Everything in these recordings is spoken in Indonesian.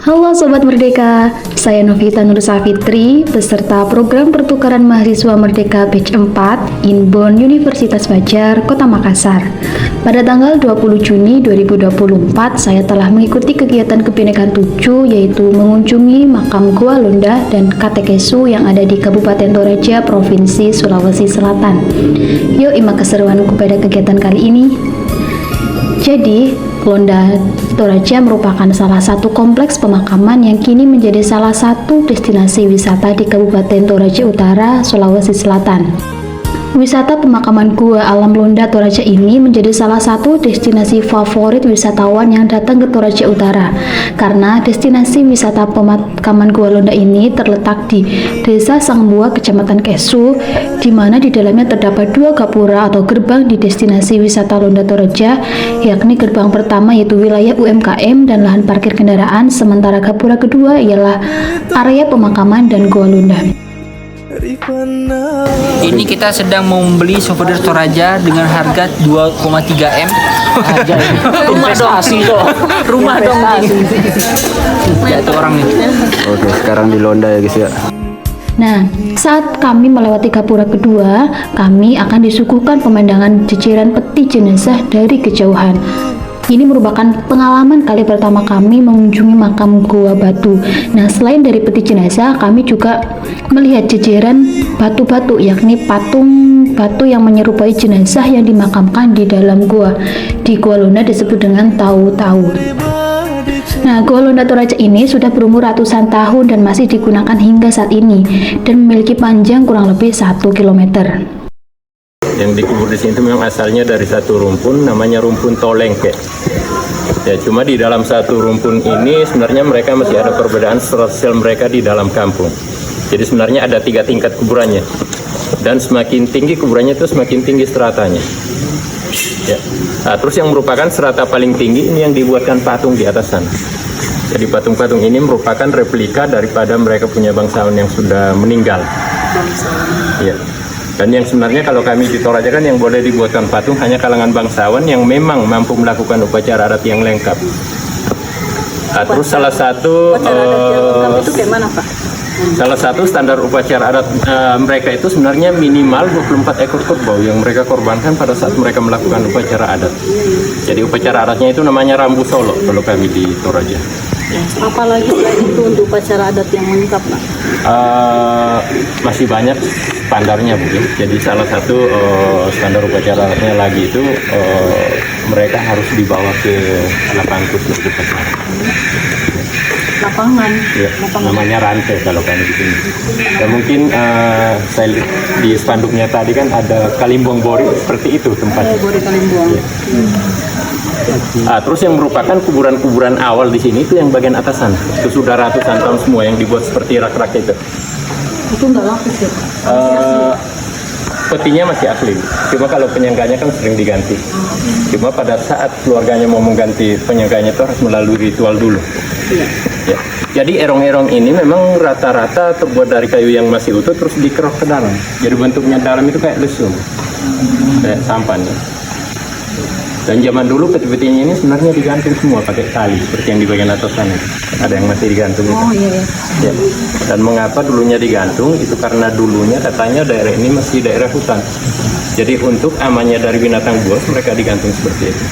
Halo Sobat Merdeka, saya Novita Nur Safitri, peserta program pertukaran mahasiswa Merdeka Batch 4 Inbound Universitas Fajar, Kota Makassar. Pada tanggal 20 Juni 2024, saya telah mengikuti kegiatan kebinekaan 7, yaitu mengunjungi makam Gua Londa dan Katekesu yang ada di Kabupaten Toraja, Provinsi Sulawesi Selatan. Yuk imak keseruanku pada kegiatan kali ini. Jadi, Londa Toraja merupakan salah satu kompleks pemakaman yang kini menjadi salah satu destinasi wisata di Kabupaten Toraja Utara, Sulawesi Selatan. Wisata pemakaman Gua Alam Londa Toraja ini menjadi salah satu destinasi favorit wisatawan yang datang ke Toraja Utara, karena destinasi wisata pemakaman Gua Londa ini terletak di Desa Sangbua, Kecamatan Kesu, di mana di dalamnya terdapat dua gapura atau gerbang di destinasi wisata Londa Toraja, yakni gerbang pertama yaitu wilayah UMKM dan lahan parkir kendaraan, sementara gapura kedua ialah area pemakaman dan Gua Londa. Ini kita sedang membeli souvenir Toraja dengan harga 2,3 M. Investasi kok. Rumah dong. Ya itu orang nih. Oke, sekarang di Londa ya guys ya. Nah, saat kami melewati gapura kedua, kami akan disuguhkan pemandangan jejeran peti jenazah dari kejauhan. Ini merupakan pengalaman kali pertama kami mengunjungi makam Gua Batu. Nah, selain dari peti jenazah, kami juga melihat jejeran batu-batu, yakni patung batu yang menyerupai jenazah yang dimakamkan di dalam gua. Di Gua Londa disebut dengan Tau-Tau. Nah, Gua Londa Toraja ini sudah berumur ratusan tahun dan masih digunakan hingga saat ini dan memiliki panjang kurang lebih 1 km. Yang dikubur di sini itu memang asalnya dari satu rumpun, namanya rumpun Tolengke. Ya, cuma di dalam satu rumpun ini sebenarnya mereka masih ada perbedaan sosial mereka di dalam kampung. Jadi sebenarnya ada 3 tingkat kuburannya, dan semakin tinggi kuburannya itu semakin tinggi stratanya. Ya. Nah, terus yang merupakan strata paling tinggi ini yang dibuatkan patung di atas sana. Jadi patung-patung ini merupakan replika daripada mereka punya bangsawan yang sudah meninggal. Ya. Dan yang sebenarnya kalau kami di Toraja kan yang boleh dibuatkan patung hanya kalangan bangsawan yang memang mampu melakukan upacara adat yang lengkap. Nah, terus salah satu itu gimana, Pak? Salah satu standar upacara adat mereka itu sebenarnya minimal 24 ekor kerbau yang mereka korbankan pada saat mereka melakukan upacara adat. Jadi upacara adatnya itu namanya Rambu Solo kalau kami di Toraja. Apalagi selain itu untuk upacara adat yang lengkap, Pak? Masih banyak standarnya mungkin. Jadi salah satu standar upacara adatnya lagi itu mereka harus dibawa ke lapangan khusus upacara. Lapangan? Ya, namanya rantai kalau kami di sini. Dan mungkin saya lihat di spanduknya tadi kan ada Kalimbong Bori, seperti itu tempatnya. Bori Kalimbong. Ya. Terus yang merupakan kuburan-kuburan awal di sini itu yang bagian atasan. Itu sudah ratusan tahun semua yang dibuat seperti rak-rak itu. Itu nggak lapis ya? Petinya masih asli. Cuma kalau penyangganya kan sering diganti. Cuma pada saat keluarganya mau mengganti penyangganya itu harus melalui ritual dulu. Ya. Jadi erong-erong ini memang rata-rata terbuat dari kayu yang masih utuh terus dikerok ke dalam. Jadi bentuknya dalam itu kayak lesung, kayak sampan. Ya. Dan zaman dulu peti-petinya ini sebenarnya digantung semua pakai tali seperti yang di bagian atas sana. Ada yang masih digantung. Oh iya. Ya. Dan mengapa dulunya digantung? Itu karena dulunya katanya daerah ini masih daerah hutan. Jadi untuk amannya dari binatang buas mereka digantung seperti itu.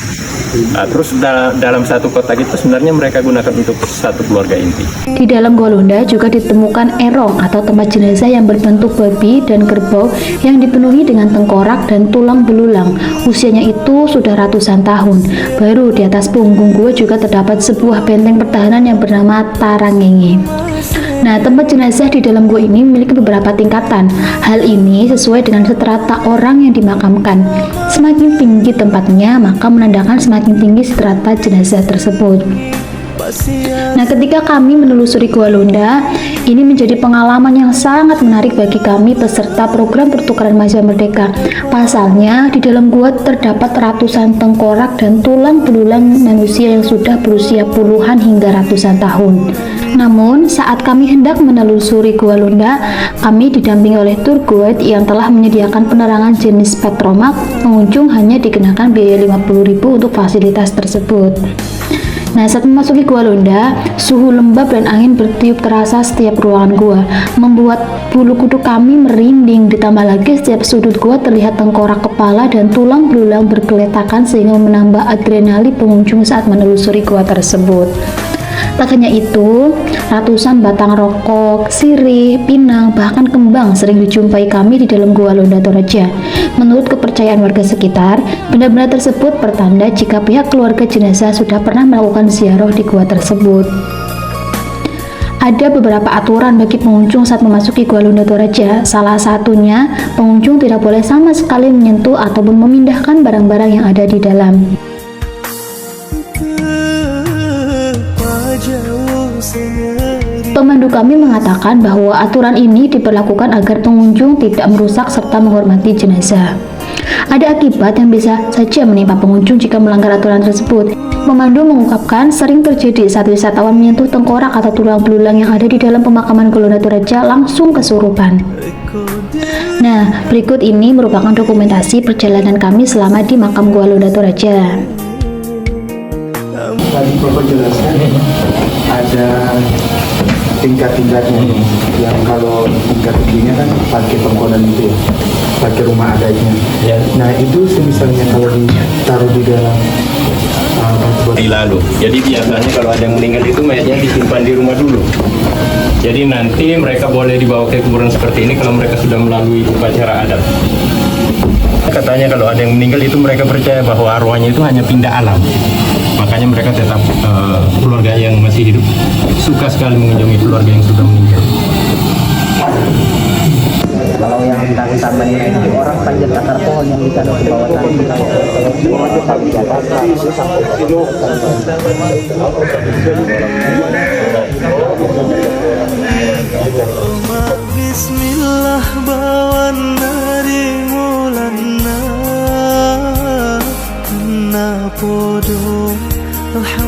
Terus dalam satu kotak itu sebenarnya mereka gunakan untuk satu keluarga inti. Di dalam Gua Londa juga ditemukan erong atau tempat jenazah yang berbentuk babi dan kerbau yang dipenuhi dengan tengkorak dan tulang belulang. Usianya itu sudah ratusan tahun. Baru di atas punggung gua juga terdapat sebuah benteng pertahanan yang bernama Tarangenge. Nah, tempat jenazah di dalam gua ini memiliki beberapa tingkatan. Hal ini sesuai dengan strata orang yang dimakamkan. Semakin tinggi tempatnya, maka menandakan semakin tinggi strata jenazah tersebut. Nah, ketika kami menelusuri Gua Londa, ini menjadi pengalaman yang sangat menarik bagi kami peserta program pertukaran mahasiswa Merdeka. Pasalnya, di dalam gua terdapat ratusan tengkorak dan tulang belulang manusia yang sudah berusia puluhan hingga ratusan tahun. Namun, saat kami hendak menelusuri Gua Londa, kami didampingi oleh tour guide yang telah menyediakan penerangan jenis petromak. Pengunjung hanya dikenakan biaya 50.000 untuk fasilitas tersebut. Nah, saat memasuki Gua Londa, suhu lembab dan angin bertiup terasa setiap ruangan gua, membuat bulu kuduk kami merinding. Ditambah lagi setiap sudut gua terlihat tengkorak kepala dan tulang belulang bergeletakan sehingga menambah adrenalin pengunjung saat menelusuri gua tersebut. Tak hanya itu, ratusan batang rokok, sirih, pinang, bahkan kembang sering dijumpai kami di dalam Gua Londa Toraja. Menurut kepercayaan warga sekitar, benda-benda tersebut pertanda jika pihak keluarga jenazah sudah pernah melakukan ziarah di gua tersebut. Ada beberapa aturan bagi pengunjung saat memasuki Gua Londa Toraja. Salah satunya, pengunjung tidak boleh sama sekali menyentuh ataupun memindahkan barang-barang yang ada di dalam. Pemandu kami mengatakan bahwa aturan ini diberlakukan agar pengunjung tidak merusak serta menghormati jenazah. Ada akibat yang bisa saja menimpa pengunjung jika melanggar aturan tersebut. Pemandu mengungkapkan sering terjadi saat wisatawan menyentuh tengkorak atau tulang belulang yang ada di dalam pemakaman Gua Londa Toraja langsung kesurupan. Nah, berikut ini merupakan dokumentasi perjalanan kami selama di makam Gua Londa Toraja. Tadi Bapak jelaskan ada tingkat-tingkatnya, yang kalau tingkat tingginya kan pakai tongkonan itu ya, pakai rumah adatnya. Nah itu misalnya kalau ditaruh di dalam Lalu, jadi biasanya kalau ada yang meninggal itu mayatnya disimpan di rumah dulu. Jadi nanti mereka boleh dibawa ke kuburan seperti ini kalau mereka sudah melalui upacara adat. Katanya kalau ada yang meninggal itu mereka percaya bahwa arwahnya itu hanya pindah alam. Makanya mereka tetap keluarga yang masih hidup suka sekali mengunjungi keluarga yang sudah meninggal. Kalau yang taman itu orang panjat akar pohon yang ditaruh di bawah tanah. Bismillah bawan nari mulana kena podo.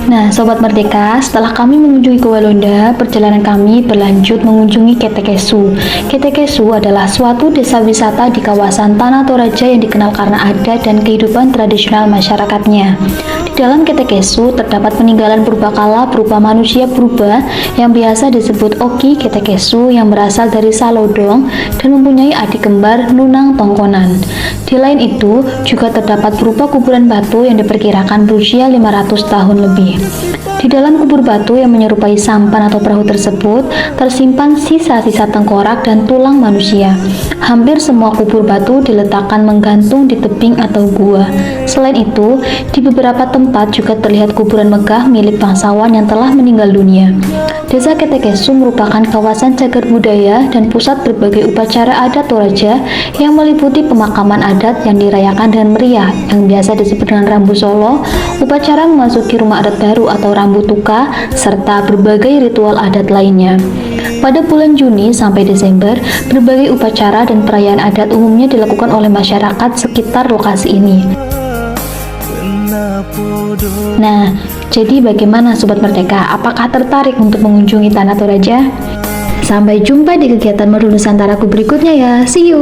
Nah, Sobat Merdeka, setelah kami mengunjungi Gua Londa, perjalanan kami berlanjut mengunjungi Ketekesu. Ketekesu adalah suatu desa wisata di kawasan Tanah Toraja yang dikenal karena adat dan kehidupan tradisional masyarakatnya. Di dalam Ketekesu terdapat peninggalan purbakala berupa manusia purba yang biasa disebut Oki Ketekesu yang berasal dari Salodong dan mempunyai adik kembar Nunang Tongkonan. Di lain itu, juga terdapat berupa kuburan batu yang diperkirakan berusia 500 tahun lebih. Di dalam kubur batu yang menyerupai sampan atau perahu tersebut, tersimpan sisa-sisa tengkorak dan tulang manusia. Hampir semua kubur batu diletakkan menggantung di tebing atau gua. Selain itu, di beberapa tempat juga terlihat kuburan megah milik bangsawan yang telah meninggal dunia. Desa Ketekesu merupakan kawasan cagar budaya dan pusat berbagai upacara adat Toraja yang meliputi pemakaman adat yang dirayakan dengan meriah yang biasa disebut dengan Rambu Solo, upacara memasuki rumah adat baru atau Rambu Tuka, serta berbagai ritual adat lainnya. Pada bulan Juni sampai Desember, berbagai upacara dan perayaan adat umumnya dilakukan oleh masyarakat sekitar lokasi ini. Nah, jadi bagaimana Sobat Merdeka? Apakah tertarik untuk mengunjungi Tanah Toraja? Sampai jumpa di kegiatan Merdu Nusantaraku berikutnya ya. See you!